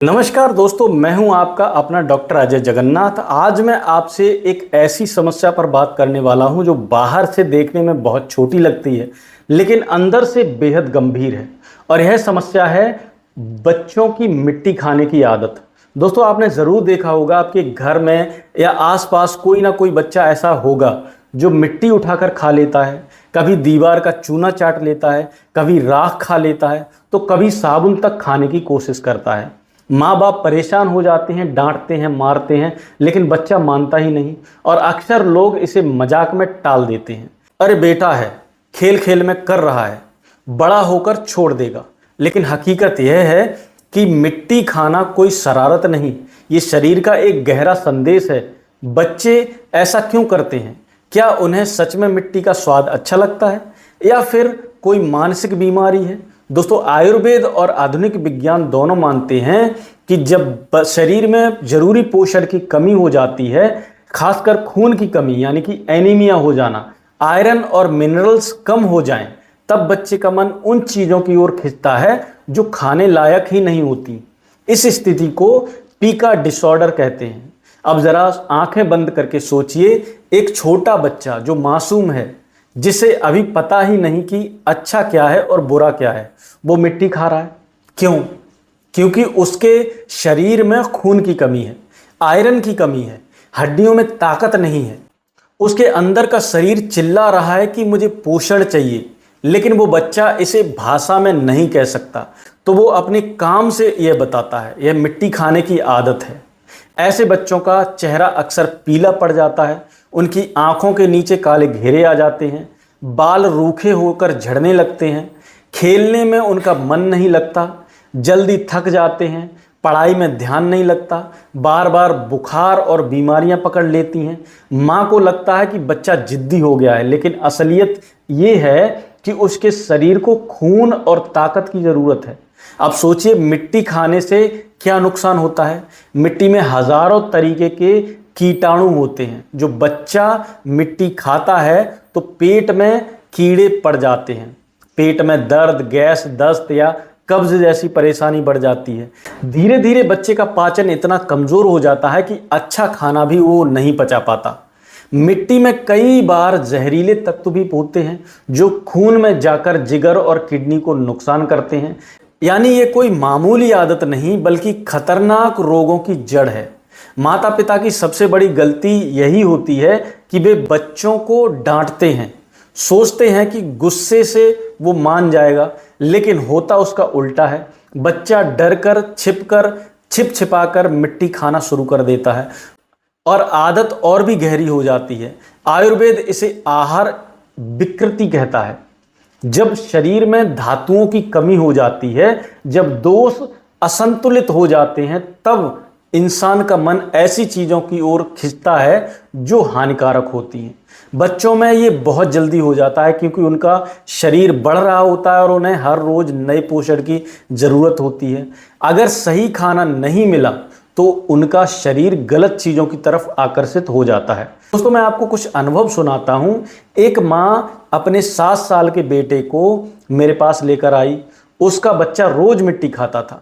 नमस्कार दोस्तों, मैं हूं आपका अपना डॉक्टर अजय जगन्नाथ। आज मैं आपसे एक ऐसी समस्या पर बात करने वाला हूं जो बाहर से देखने में बहुत छोटी लगती है लेकिन अंदर से बेहद गंभीर है। और यह समस्या है बच्चों की मिट्टी खाने की आदत। दोस्तों, आपने ज़रूर देखा होगा आपके घर में या आसपास कोई ना कोई बच्चा ऐसा होगा जो मिट्टी उठाकर खा लेता है, कभी दीवार का चूना चाट लेता है, कभी राख खा लेता है, तो कभी साबुन तक खाने की कोशिश करता है। माँ बाप परेशान हो जाते हैं, डांटते हैं, मारते हैं, लेकिन बच्चा मानता ही नहीं और अक्सर लोग इसे मजाक में टाल देते हैं। अरे बेटा है, खेल खेल में कर रहा है, बड़ा होकर छोड़ देगा। लेकिन हकीकत यह है कि मिट्टी खाना कोई शरारत नहीं, ये शरीर का एक गहरा संदेश है। बच्चे ऐसा क्यों करते हैं? क्या उन्हें सच में मिट्टी का स्वाद अच्छा लगता है या फिर कोई मानसिक बीमारी है? दोस्तों, आयुर्वेद और आधुनिक विज्ञान दोनों मानते हैं कि जब शरीर में जरूरी पोषण की कमी हो जाती है, खासकर खून की कमी यानी कि एनीमिया हो जाना, आयरन और मिनरल्स कम हो जाएं, तब बच्चे का मन उन चीज़ों की ओर खिंचता है जो खाने लायक ही नहीं होती। इस स्थिति को पीका डिसऑर्डर कहते हैं। अब ज़रा आंखें बंद करके सोचिए, एक छोटा बच्चा जो मासूम है, जिसे अभी पता ही नहीं कि अच्छा क्या है और बुरा क्या है, वो मिट्टी खा रहा है। क्यों? क्योंकि उसके शरीर में खून की कमी है, आयरन की कमी है, हड्डियों में ताकत नहीं है। उसके अंदर का शरीर चिल्ला रहा है कि मुझे पोषण चाहिए, लेकिन वो बच्चा इसे भाषा में नहीं कह सकता, तो वो अपने काम से यह बताता है। यह मिट्टी खाने की आदत है। ऐसे बच्चों का चेहरा अक्सर पीला पड़ जाता है, उनकी आंखों के नीचे काले घेरे आ जाते हैं, बाल रूखे होकर झड़ने लगते हैं, खेलने में उनका मन नहीं लगता, जल्दी थक जाते हैं, पढ़ाई में ध्यान नहीं लगता, बार बार बुखार और बीमारियां पकड़ लेती हैं। माँ को लगता है कि बच्चा जिद्दी हो गया है, लेकिन असलियत ये है कि उसके शरीर को खून और ताकत की ज़रूरत है। अब सोचिए, मिट्टी खाने से क्या नुकसान होता है। मिट्टी में हजारों तरीके के कीटाणु होते हैं। जो बच्चा मिट्टी खाता है तो पेट में कीड़े पड़ जाते हैं, पेट में दर्द, गैस, दस्त या कब्ज जैसी परेशानी बढ़ जाती है। धीरे धीरे बच्चे का पाचन इतना कमज़ोर हो जाता है कि अच्छा खाना भी वो नहीं पचा पाता। मिट्टी में कई बार जहरीले तत्व भी होते हैं जो खून में जाकर जिगर और किडनी को नुकसान करते हैं। यानी ये कोई मामूली आदत नहीं, बल्कि खतरनाक रोगों की जड़ है। माता पिता की सबसे बड़ी गलती यही होती है कि वे बच्चों को डांटते हैं, सोचते हैं कि गुस्से से वो मान जाएगा, लेकिन होता उसका उल्टा है। बच्चा डर कर, छिप छिपाकर मिट्टी खाना शुरू कर देता है और आदत और भी गहरी हो जाती है। आयुर्वेद इसे आहार विकृति कहता है। जब शरीर में धातुओं की कमी हो जाती है, जब दोष असंतुलित हो जाते हैं, तब इंसान का मन ऐसी चीज़ों की ओर खिंचता है जो हानिकारक होती हैं। बच्चों में ये बहुत जल्दी हो जाता है क्योंकि उनका शरीर बढ़ रहा होता है और उन्हें हर रोज़ नए पोषण की ज़रूरत होती है। अगर सही खाना नहीं मिला तो उनका शरीर गलत चीज़ों की तरफ आकर्षित हो जाता है। दोस्तों, मैं आपको कुछ अनुभव सुनाता हूँ। एक माँ अपने 7 साल के बेटे को मेरे पास लेकर आई। उसका बच्चा रोज़ मिट्टी खाता था।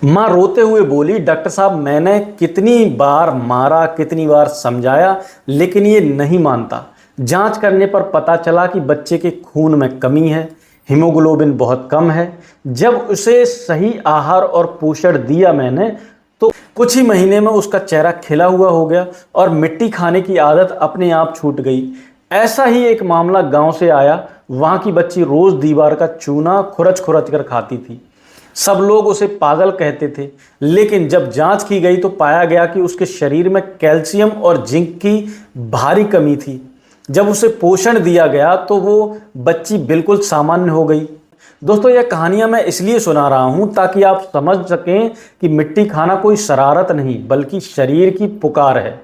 माँ रोते हुए बोली, डॉक्टर साहब, मैंने कितनी बार मारा, कितनी बार समझाया, लेकिन ये नहीं मानता। जांच करने पर पता चला कि बच्चे के खून में कमी है, हीमोग्लोबिन बहुत कम है। जब उसे सही आहार और पोषण दिया मैंने, तो कुछ ही महीने में उसका चेहरा खिला हुआ हो गया और मिट्टी खाने की आदत अपने आप छूट गई। ऐसा ही एक मामला गांव से आया। वहां की बच्ची रोज दीवार का चूना खुरच खुरच कर खाती थी। सब लोग उसे पागल कहते थे, लेकिन जब जांच की गई तो पाया गया कि उसके शरीर में कैल्शियम और जिंक की भारी कमी थी। जब उसे पोषण दिया गया तो वो बच्ची बिल्कुल सामान्य हो गई। दोस्तों, यह कहानियां मैं इसलिए सुना रहा हूं ताकि आप समझ सकें कि मिट्टी खाना कोई शरारत नहीं, बल्कि शरीर की पुकार है।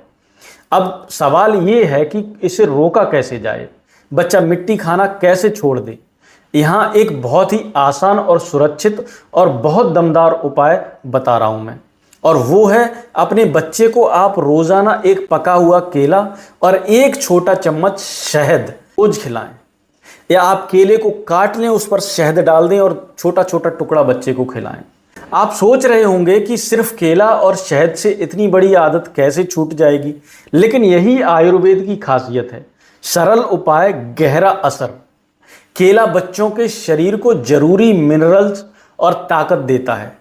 अब सवाल ये है कि इसे रोका कैसे जाए, बच्चा मिट्टी खाना कैसे छोड़ दे। यहाँ एक बहुत ही आसान और सुरक्षित और बहुत दमदार उपाय बता रहा हूँ मैं, और वो है अपने बच्चे को आप रोज़ाना एक पका हुआ केला और एक छोटा चम्मच शहद रोज खिलाएं। या आप केले को काट लें, उस पर शहद डाल दें और छोटा छोटा टुकड़ा बच्चे को खिलाएं। आप सोच रहे होंगे कि सिर्फ केला और शहद से इतनी बड़ी आदत कैसे छूट जाएगी, लेकिन यही आयुर्वेद की खासियत है। सरल उपाय, गहरा असर। केला बच्चों के शरीर को जरूरी मिनरल्स और ताकत देता है।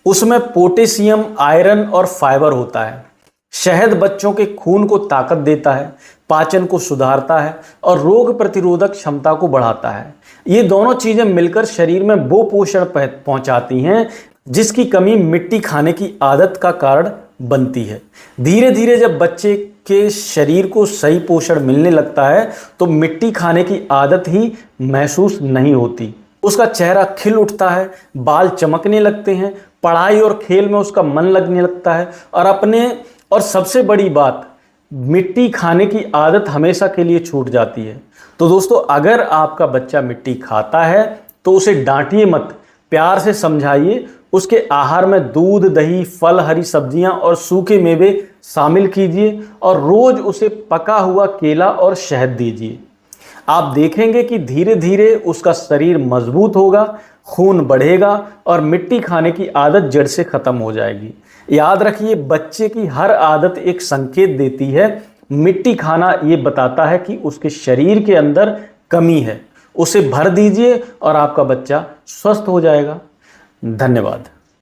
उसमें पोटेशियम, आयरन और फाइबर होता है। शहद बच्चों के खून को ताकत देता है, पाचन को सुधारता है और रोग प्रतिरोधक क्षमता को बढ़ाता है। ये दोनों चीजें मिलकर शरीर में वो पोषण पहुंचाती हैं जिसकी कमी मिट्टी खाने की आदत का कारण बनती है। धीरे धीरे जब बच्चे के शरीर को सही पोषण मिलने लगता है तो मिट्टी खाने की आदत ही महसूस नहीं होती। उसका चेहरा खिल उठता है, बाल चमकने लगते हैं, पढ़ाई और खेल में उसका मन लगने लगता है और सबसे बड़ी बात, मिट्टी खाने की आदत हमेशा के लिए छूट जाती है। तो दोस्तों, अगर आपका बच्चा मिट्टी खाता है तो उसे डांटिए मत, प्यार से समझाइए। उसके आहार में दूध, दही, फल, हरी सब्जियां और सूखे मेवे शामिल कीजिए और रोज उसे पका हुआ केला और शहद दीजिए। आप देखेंगे कि धीरे धीरे उसका शरीर मजबूत होगा, खून बढ़ेगा और मिट्टी खाने की आदत जड़ से खत्म हो जाएगी। याद रखिए, बच्चे की हर आदत एक संकेत देती है। मिट्टी खाना ये बताता है कि उसके शरीर के अंदर कमी है। उसे भर दीजिए और आपका बच्चा स्वस्थ हो जाएगा। धन्यवाद।